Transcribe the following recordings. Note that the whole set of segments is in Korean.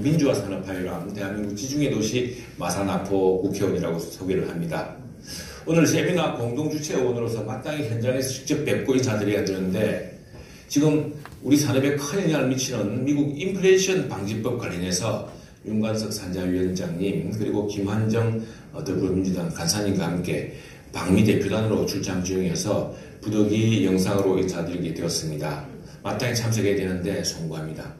민주화 산업화위원 대한민국 지중해 도시 마산아포 국회의원이라고 소개를 합니다. 오늘 세미나 공동주최의원으로서 마땅히 현장에서 직접 뵙고 인사드려야 되는데 지금 우리 산업에 큰 영향을 미치는 미국 인플레이션 방지법 관련해서 윤관석 산자위원장님 그리고 김한정 더불어민주당 간사님과 함께 방미 대표단으로 출장 중이어서 부득이 영상으로 인사드리게 되었습니다. 마땅히 참석해야 되는데 송구합니다.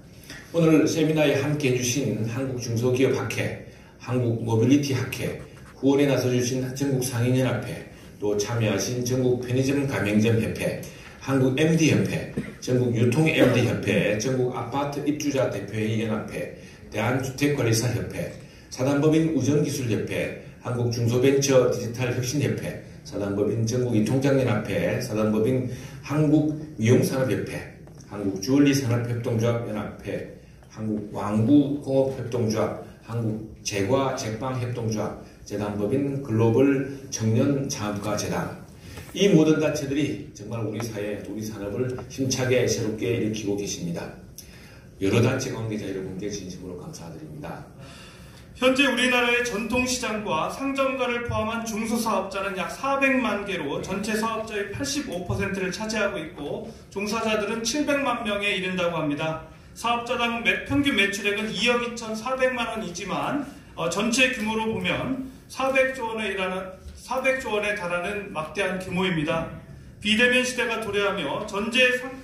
오늘 세미나에 함께해 주신 한국중소기업학회, 한국모빌리티학회, 후원에 나서주신 전국상인연합회, 또 참여하신 전국편의점 가맹점협회, 한국MD협회, 전국유통MD협회, 전국아파트입주자 대표회의연합회, 대한주택관리사협회, 사단법인 우정기술협회, 한국중소벤처 디지털혁신협회, 사단법인 전국이통장연합회, 사단법인 한국미용산업협회, 한국주얼리산업협동조합연합회, 한국왕구공업협동조합, 한국제과제빵협동조합, 재단법인 글로벌 청년창업가재단. 이 모든 단체들이 정말 우리 사회, 우리 산업을 힘차게 새롭게 일으키고 계십니다. 여러 단체 관계자 여러분께 진심으로 감사드립니다. 현재 우리나라의 전통시장과 상점가를 포함한 중소사업자는 약 400만 개로 전체 사업자의 85%를 차지하고 있고 종사자들은 700만 명에 이른다고 합니다. 사업자당 평균 매출액은 2억 2,400만 원이지만 전체 규모로 보면 400조 원에 달하는 막대한 규모입니다. 비대면 시대가 도래하며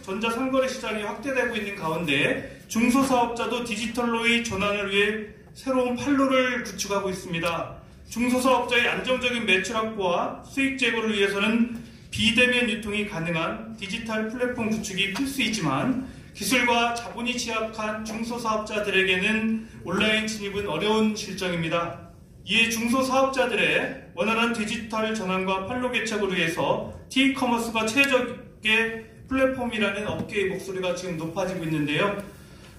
전자상거래 시장이 확대되고 있는 가운데 중소사업자도 디지털로의 전환을 위해 새로운 판로를 구축하고 있습니다. 중소사업자의 안정적인 매출 확보와 수익 제고를 위해서는 비대면 유통이 가능한 디지털 플랫폼 구축이 필수이지만 기술과 자본이 취약한 중소사업자들에게는 온라인 진입은 어려운 실정입니다. 이에 중소사업자들의 원활한 디지털 전환과 판로 개척을 위해서 T커머스가 최적의 플랫폼이라는 업계의 목소리가 지금 높아지고 있는데요.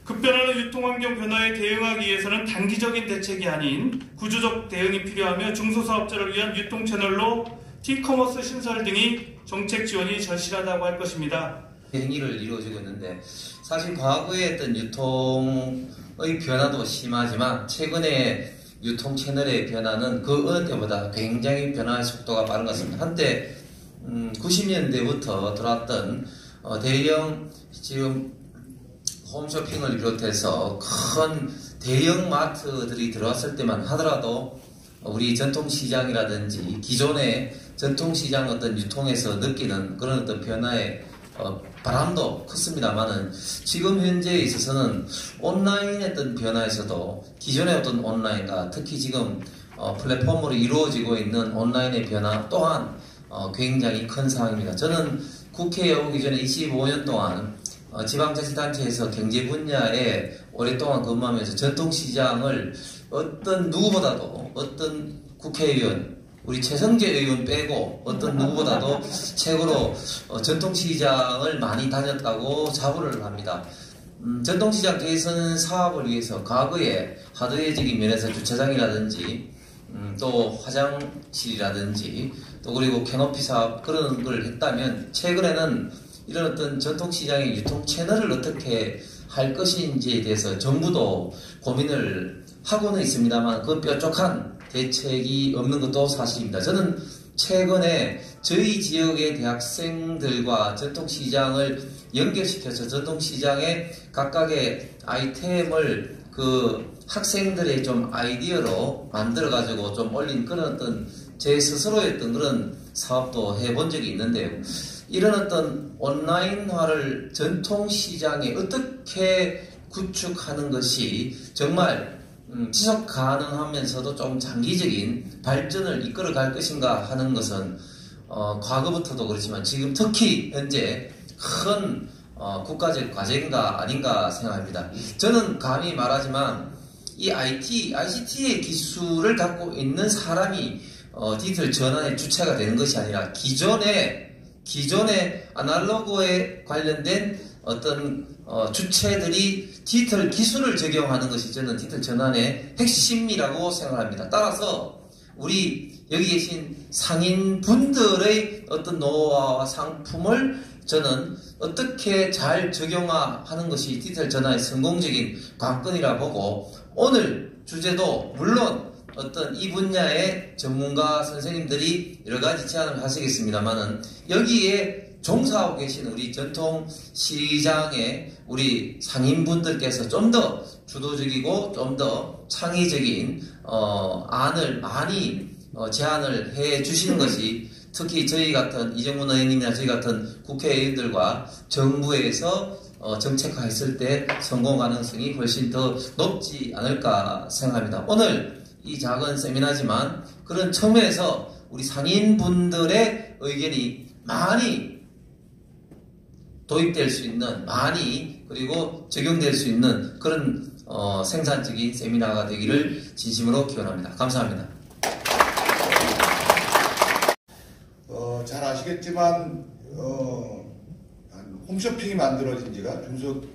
급변하는 유통환경 변화에 대응하기 위해서는 단기적인 대책이 아닌 구조적 대응이 필요하며 중소사업자를 위한 유통 채널로 T커머스 신설 등이 정책 지원이 절실하다고 할 것입니다. 행위를 이루어지고 있는데 사실 과거에 어떤 유통의 변화도 심하지만 최근에 유통 채널의 변화는 그 어느 때보다 굉장히 변화의 속도가 빠른 것 같습니다. 한때 90년대부터 들어왔던 대형 지금 홈쇼핑을 비롯해서 큰 대형 마트들이 들어왔을 때만 하더라도 우리 전통시장이라든지 기존의 전통시장 어떤 유통에서 느끼는 그런 어떤 변화의 바람도 컸습니다만은 지금 현재에 있어서는 온라인의 어떤 변화에서도 기존의 어떤 온라인과 특히 지금 플랫폼으로 이루어지고 있는 온라인의 변화 또한 굉장히 큰 상황입니다. 저는 국회에 오기 전에 25년 동안 지방자치단체에서 경제 분야에 오랫동안 근무하면서 전통시장을 어떤 누구보다도 어떤 국회의원 우리 최성재 의원 빼고 어떤 누구보다도 최고로 전통시장을 많이 다녔다고 자부를 합니다. 전통시장 개선 사업을 위해서 과거에 하드웨어적인 면에서 주차장이라든지 또 화장실이라든지 또 그리고 캐노피 사업 그런 걸 했다면 최근에는 이런 어떤 전통시장의 유통 채널을 어떻게 할 것인지에 대해서 정부도 고민을 하고는 있습니다만 그 뾰족한 대책이 없는 것도 사실입니다. 저는 최근에 저희 지역의 대학생들과 전통시장을 연결시켜서 전통시장의 각각의 아이템을 그 학생들의 좀 아이디어로 만들어가지고 좀 올린 그런 어떤 제 스스로의 어떤 그런 사업도 해본 적이 있는데요. 이런 어떤 온라인화를 전통시장에 어떻게 구축하는 것이 정말 지속 가능하면서도 좀 장기적인 발전을 이끌어 갈 것인가 하는 것은 과거부터도 그렇지만 지금 특히 현재 큰 국가적 과제인가 아닌가 생각합니다. 저는 감히 말하지만 이 ICT의 기술을 갖고 있는 사람이 디지털 전환의 주체가 되는 것이 아니라 기존의 아날로그에 관련된 어떤 주체들이 디지털 기술을 적용하는 것이 저는 디지털 전환의 핵심이라고 생각합니다. 따라서 우리 여기 계신 상인분들의 어떤 노하우와 상품을 저는 어떻게 잘 적용하는 것이 디지털 전환의 성공적인 관건이라 보고, 오늘 주제도 물론 어떤 이 분야의 전문가 선생님들이 여러 가지 제안을 하시겠습니다만은, 여기에 종사하고 계신 우리 전통시장의 우리 상인분들께서 좀 더 주도적이고 좀 더 창의적인 안을 많이 제안을 해 주시는 것이, 특히 저희 같은 이정문 의원님이나 저희 같은 국회의원들과 정부에서 정책화했을 때 성공 가능성이 훨씬 더 높지 않을까 생각합니다. 오늘 이 작은 세미나지만 그런 측면에서 우리 상인분들의 의견이 많이 도입될 수 있는, 많이 그리고 적용될 수 있는 그런 생산적인 세미나가 되기를 진심으로 기원합니다. 감사합니다. 잘 아시겠지만 홈쇼핑이 만들어진 지가, 중소기업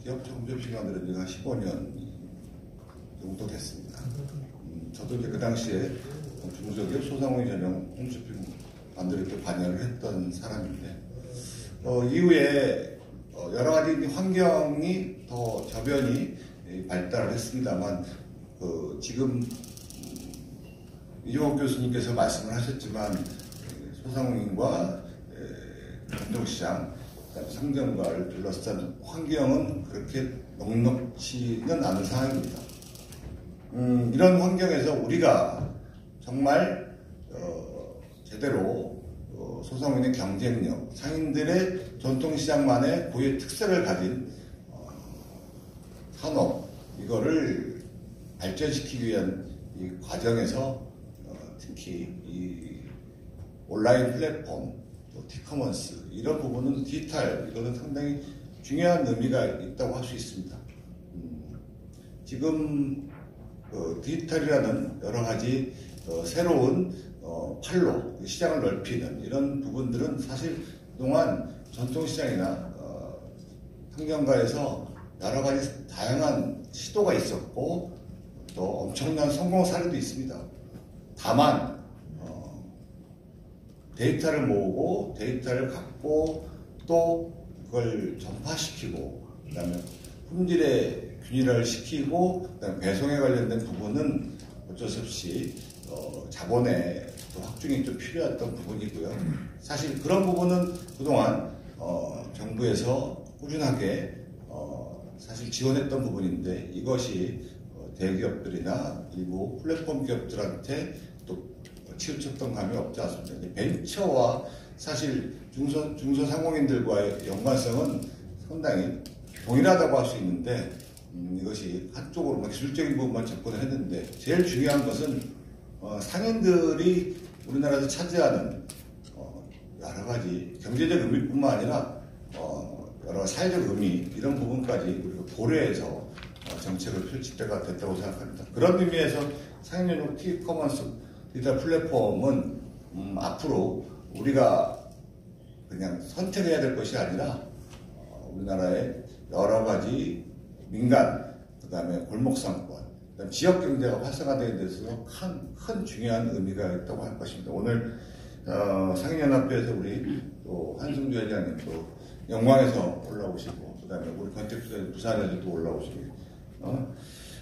홈쇼핑이 만들어진 지가 15년 정도 됐습니다. 저도 이제 그 당시에 중소기업 소상공인 전용 홈쇼핑 만들 때 관여를 했던 사람인데, 이후에 여러 가지 환경이 더 저변이 발달을 했습니다만, 지금 이종옥 교수님께서 말씀을 하셨지만 소상공인과 공동시장, 상점가를 둘러싼 환경은 그렇게 넉넉지는 않은 상황입니다. 이런 환경에서 우리가 정말 제대로 소상공인의 경쟁력, 상인들의 전통시장만의 고유의 특색을 가진 산업, 이거를 발전시키기 위한 이 과정에서 특히 이 온라인 플랫폼, 티커먼스, 이런 부분은 디지털, 이거는 상당히 중요한 의미가 있다고 할 수 있습니다. 지금 디지털이라는 여러 가지 새로운 팔로 시장을 넓히는 이런 부분들은 사실 그동안 전통시장이나 상점가에서 여러 가지 다양한 시도가 있었고 또 엄청난 성공 사례도 있습니다. 다만 데이터를 모으고 데이터를 갖고 또 그걸 전파시키고, 그 다음에 품질의 균일화를 시키고, 그 다음에 배송에 관련된 부분은 어쩔 수 없이 자본의 확충이 좀 필요했던 부분이고요. 사실 그런 부분은 그동안 정부에서 꾸준하게 사실 지원했던 부분인데, 이것이 대기업들이나 일부 플랫폼 기업들한테 또 치우쳤던 감이 없지 않습니다. 벤처와 사실 중소상공인들과의 연관성은 상당히 동일하다고 할 수 있는데, 이것이 한쪽으로 기술적인 부분만 접근을 했는데, 제일 중요한 것은 상인들이 우리나라에서 차지하는 여러 가지 경제적 의미뿐만 아니라 여러 사회적 의미, 이런 부분까지 우리가 고려해서 정책을 펼칠 때가 됐다고 생각합니다. 그런 의미에서 상인용 티커먼스 디지털 플랫폼은 앞으로 우리가 그냥 선택해야 될 것이 아니라 우리나라의 여러 가지 민간, 그 다음에 골목상권, 그다음에 지역경제가 활성화되는 데 있어서 큰 중요한 의미가 있다고 할 것입니다. 오늘 상인연합회에서 우리 또 한승주 회장님 또 영광에서 올라오시고, 그 다음에 우리 권택수 부산에서 또 올라오시고,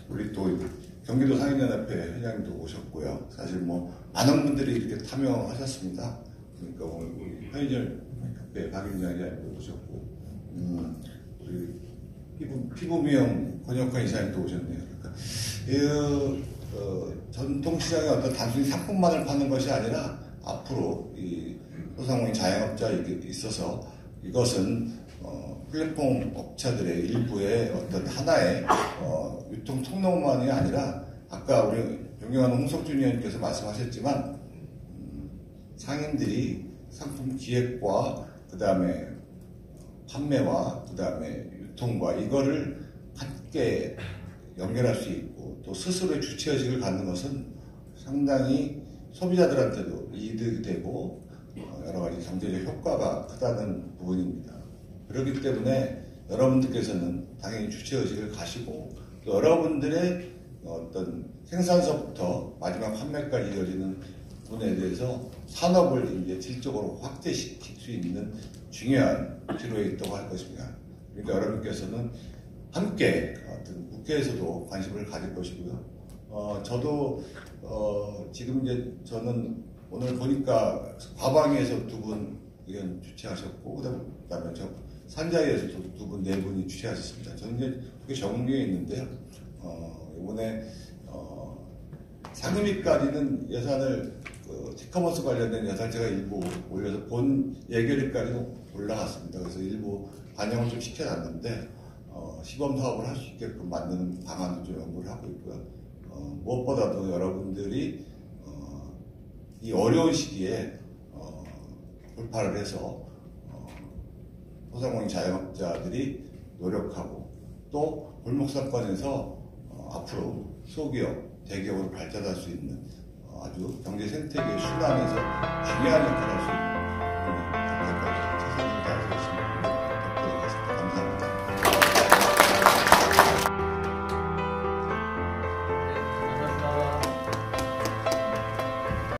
우리 또 경기도 상인연합회 회장님도 오셨고요. 사실 많은 분들이 이렇게 참여하셨습니다. 그러니까 오늘 우리 편의점 협회 박윤장 회장님도 오셨고, 우리 피부미용 권혁환 이사님도 오셨네요. 그러니까 전통시장의 어떤 단순히 상품만을 파는 것이 아니라 앞으로 이 소상공인 자영업자에 있어서 이것은 플랫폼 업체들의 일부의 어떤 하나의 유통 통로만이 아니라, 아까 우리 존경하는 홍석준 의원님께서 말씀하셨지만 상인들이 상품 기획과 그 다음에 판매와 그 다음에 유통과 이거를 함께 연결할 수 있고 또 스스로의 주체의식을 갖는 것은 상당히 소비자들한테도 이득이 되고 여러 가지 경제적 효과가 크다는 부분입니다. 그렇기 때문에 여러분들께서는 당연히 주체의식을 가시고 또 여러분들의 어떤 생산서부터 마지막 판매까지 이어지는 부분에 대해서 산업을 이제 질적으로 확대시킬 수 있는 중요한 기로에 있다고 할 것입니다. 그러니까 여러분께서는 함께 어떤 국회에서도 관심을 가질 것이고요. 저도 지금 이제 저는 오늘 보니까 과방위에서 2분 의원 주최하셨고 그다음에 저 산자위에서도 2분, 4분이 주최하셨습니다. 저는 이제 그게 정리에 있는데요. 이번에 상임위까지는 예산을 티커머스 관련된 예산 제가 일부 올려서 본 예결위까지는 올라갔습니다. 그래서 일부 반영을 좀 시켜놨는데 시범 사업을 할 수 있게끔 만드는 방안도 좀 연구를 하고 있고요. 무엇보다도 여러분들이 이 어려운 시기에 돌파를 해서 소상공인 자영업자들이 노력하고 또 골목상권에서 앞으로 소기업, 대기업으로 발전할 수 있는 아주 경제 생태계 순환에서 중요한 역할을 할 수